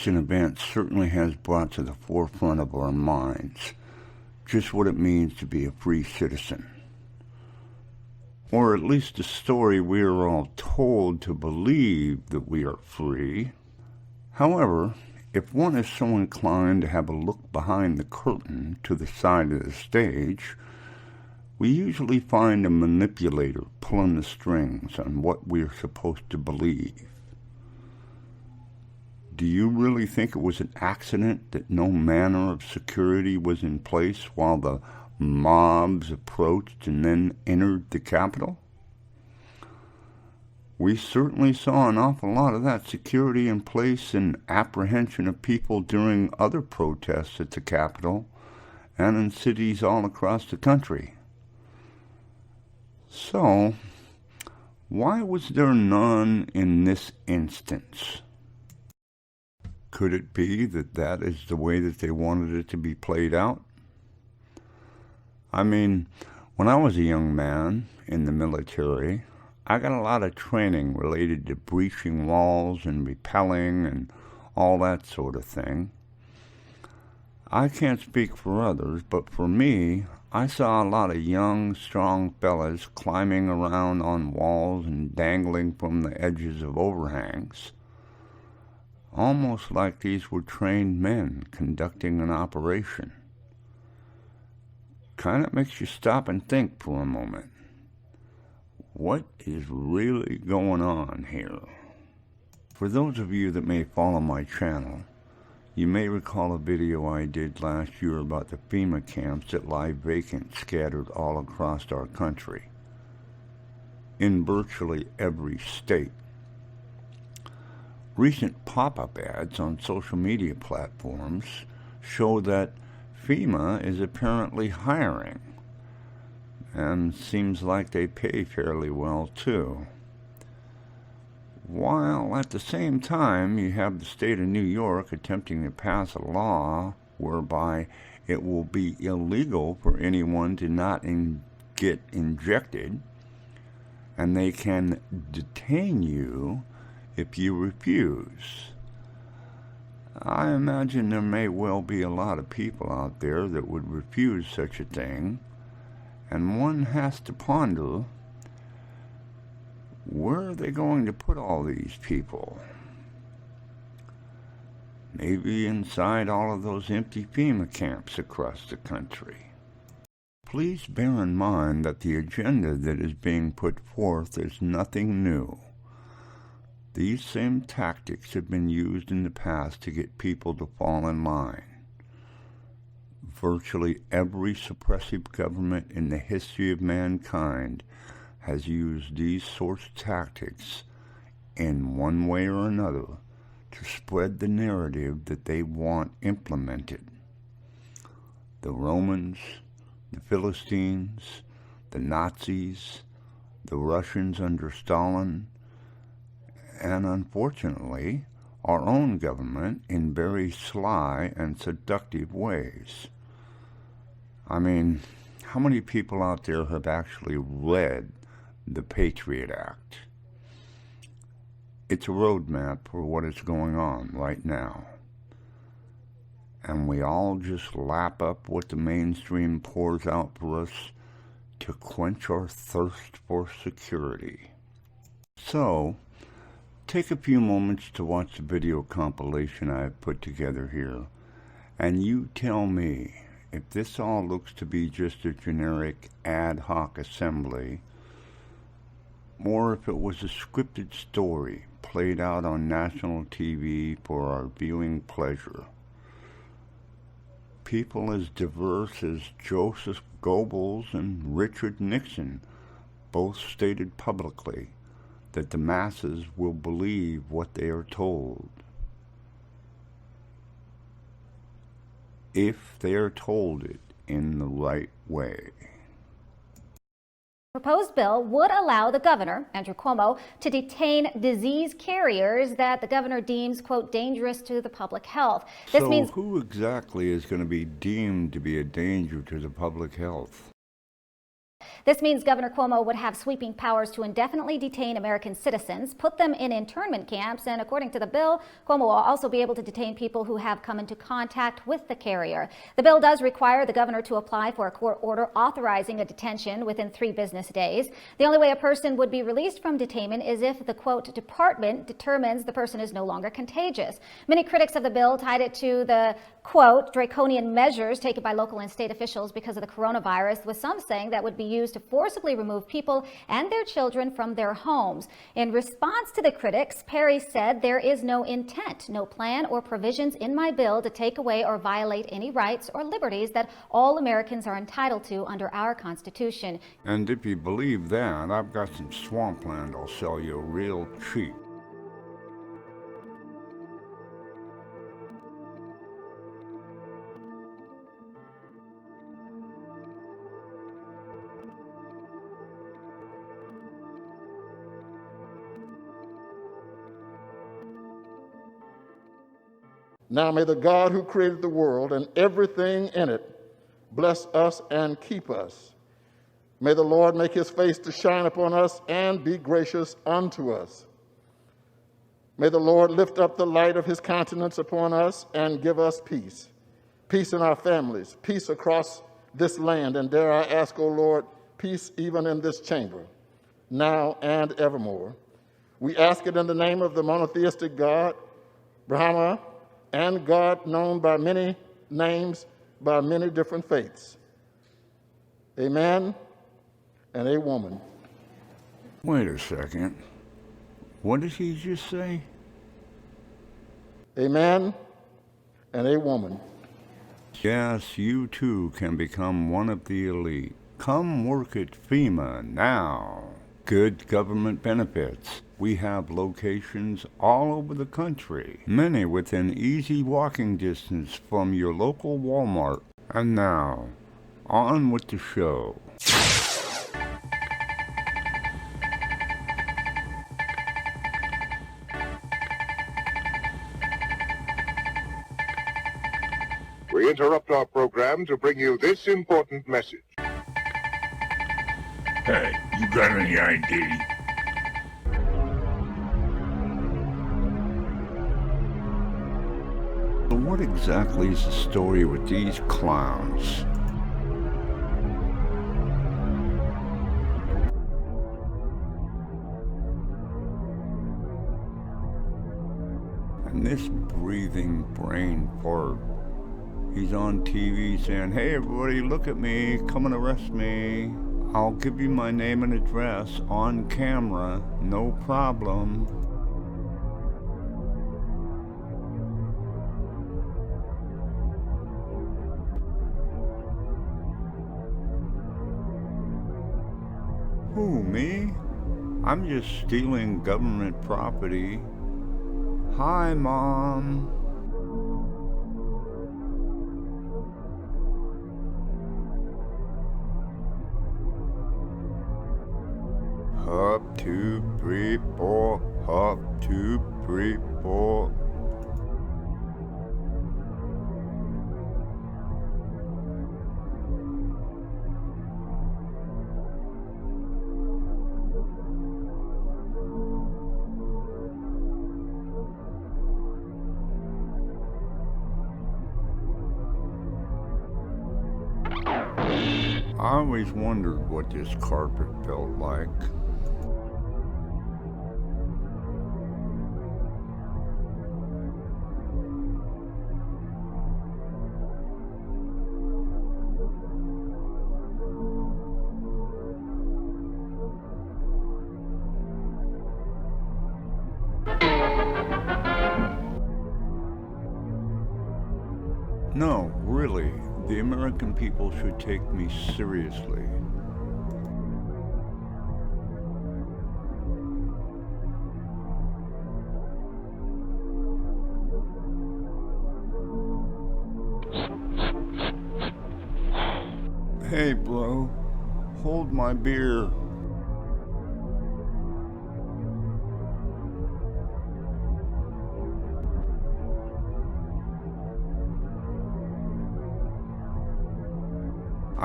recent event certainly has brought to the forefront of our minds just what it means to be a free citizen. Or at least the story we are all told to believe that we are free. However, if one is so inclined to have a look behind the curtain to the side of the stage, we usually find a manipulator pulling the strings on what we are supposed to believe. Do you really think it was an accident that no manner of security was in place while the mobs approached and then entered the Capitol? We certainly saw an awful lot of that security in place and apprehension of people during other protests at the Capitol and in cities all across the country. So, why was there none in this instance? Could it be that that is the way that they wanted it to be played out? I mean, when I was a young man in the military, I got a lot of training related to breaching walls and rappelling and all that sort of thing. I can't speak for others, but for me, I saw a lot of young, strong fellas climbing around on walls and dangling from the edges of overhangs. Almost like these were trained men conducting an operation. Kind of makes you stop and think for a moment. What is really going on here? For those of you that may follow my channel, you may recall a video I did last year about the FEMA camps that lie vacant scattered all across our country, in virtually every state. Recent pop-up ads on social media platforms show that FEMA is apparently hiring, and seems like they pay fairly well too. While at the same time you have the state of New York attempting to pass a law whereby it will be illegal for anyone to not get injected, and they can detain you if you refuse. I imagine there may well be a lot of people out there that would refuse such a thing, and one has to ponder, where are they going to put all these people? Maybe inside all of those empty FEMA camps across the country. Please bear in mind that the agenda that is being put forth is nothing new. These same tactics have been used in the past to get people to fall in line. Virtually every suppressive government in the history of mankind has used these sorts of tactics in one way or another to spread the narrative that they want implemented. The Romans, the Philistines, the Nazis, the Russians under Stalin, and unfortunately, our own government in very sly and seductive ways. I mean, how many people out there have actually read the Patriot Act? It's a roadmap for what is going on right now. And we all just lap up what the mainstream pours out for us to quench our thirst for security. So, take a few moments to watch the video compilation I have put together here, and you tell me if this all looks to be just a generic ad hoc assembly, or if it was a scripted story played out on national TV for our viewing pleasure. People as diverse as Joseph Goebbels and Richard Nixon both stated publicly that the masses will believe what they are told, if they are told it in the right way. Proposed bill would allow the governor, Andrew Cuomo, to detain disease carriers that the governor deems, quote, dangerous to the public health. This means who exactly is going to be deemed to be a danger to the public health? This means Governor Cuomo would have sweeping powers to indefinitely detain American citizens, put them in internment camps, and according to the bill, Cuomo will also be able to detain people who have come into contact with the carrier. The bill does require the governor to apply for a court order authorizing a detention within 3 business days. The only way a person would be released from detainment is if the, quote, department determines the person is no longer contagious. Many critics of the bill tied it to the, quote, draconian measures taken by local and state officials because of the coronavirus, with some saying that would be used to forcibly remove people and their children from their homes. In response to the critics, Perry said, "There is no intent, no plan or provisions in my bill to take away or violate any rights or liberties that all Americans are entitled to under our Constitution." And if you believe that, I've got some swampland I'll sell you real cheap. Now may the God who created the world and everything in it bless us and keep us. May the Lord make his face to shine upon us and be gracious unto us. May the Lord lift up the light of his countenance upon us and give us peace. Peace in our families, peace across this land, and dare I ask, O Lord, peace even in this chamber, now and evermore. We ask it in the name of the monotheistic God, Brahma, and God known by many names, by many different faiths. Amen and a woman. Wait a second. What did he just say? Amen and a woman. Yes, you too can become one of the elite. Come work at FEMA now. Good government benefits. We have locations all over the country, many within easy walking distance from your local Walmart. And now, on with the show. We interrupt our program to bring you this important message. Hey, you got any ID? So what exactly is the story with these clowns? And this breathing brain fart, he's on TV saying, "Hey everybody, look at me, come and arrest me. I'll give you my name and address on camera, no problem." Who, me? I'm just stealing government property. Hi, Mom. Hop, 2, 3, 4. Hop, 2, 3, 4. I always wondered what this carpet felt like. No, really, the American people should take me seriously. Hey, Blow, hold my beer.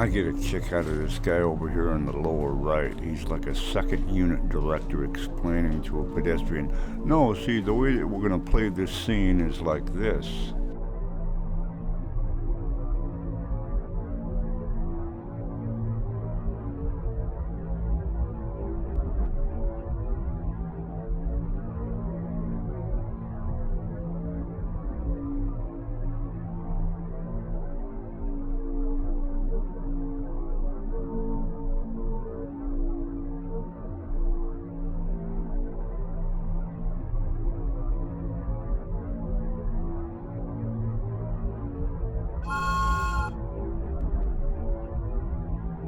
I get a kick out of this guy over here in the lower right. He's like a second unit director explaining to a pedestrian, no, see, the way that we're going to play this scene is like this.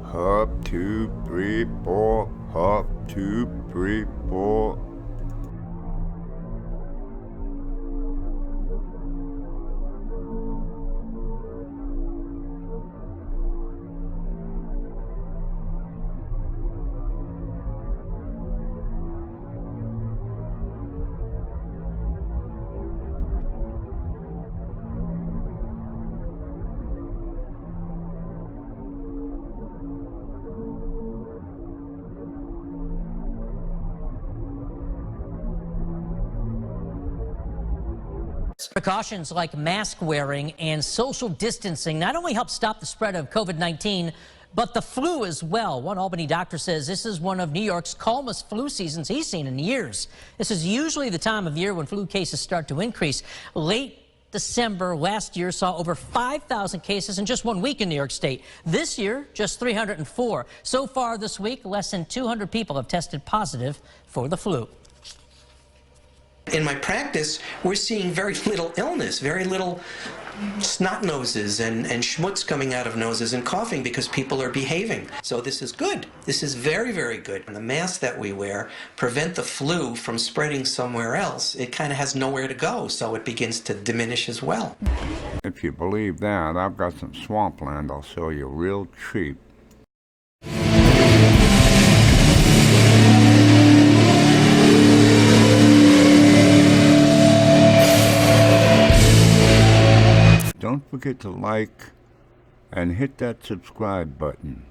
Hop, 2, 3, 4. Hop, 2, 3, 4. Precautions like mask wearing and social distancing not only help stop the spread of COVID-19, but the flu as well. One Albany doctor says this is one of New York's calmest flu seasons he's seen in years. This is usually the time of year when flu cases start to increase. Late December last year saw over 5,000 cases in just 1 week in New York State. This year, just 304. So far this week, less than 200 people have tested positive for the flu. In my practice, we're seeing very little illness, very little snot noses and schmutz coming out of noses and coughing because people are behaving. So this is good. This is very, very good. And the masks that we wear prevent the flu from spreading somewhere else. It kind of has nowhere to go, so it begins to diminish as well. If you believe that, I've got some swampland I'll sell you real cheap. Don't forget to like and hit that subscribe button.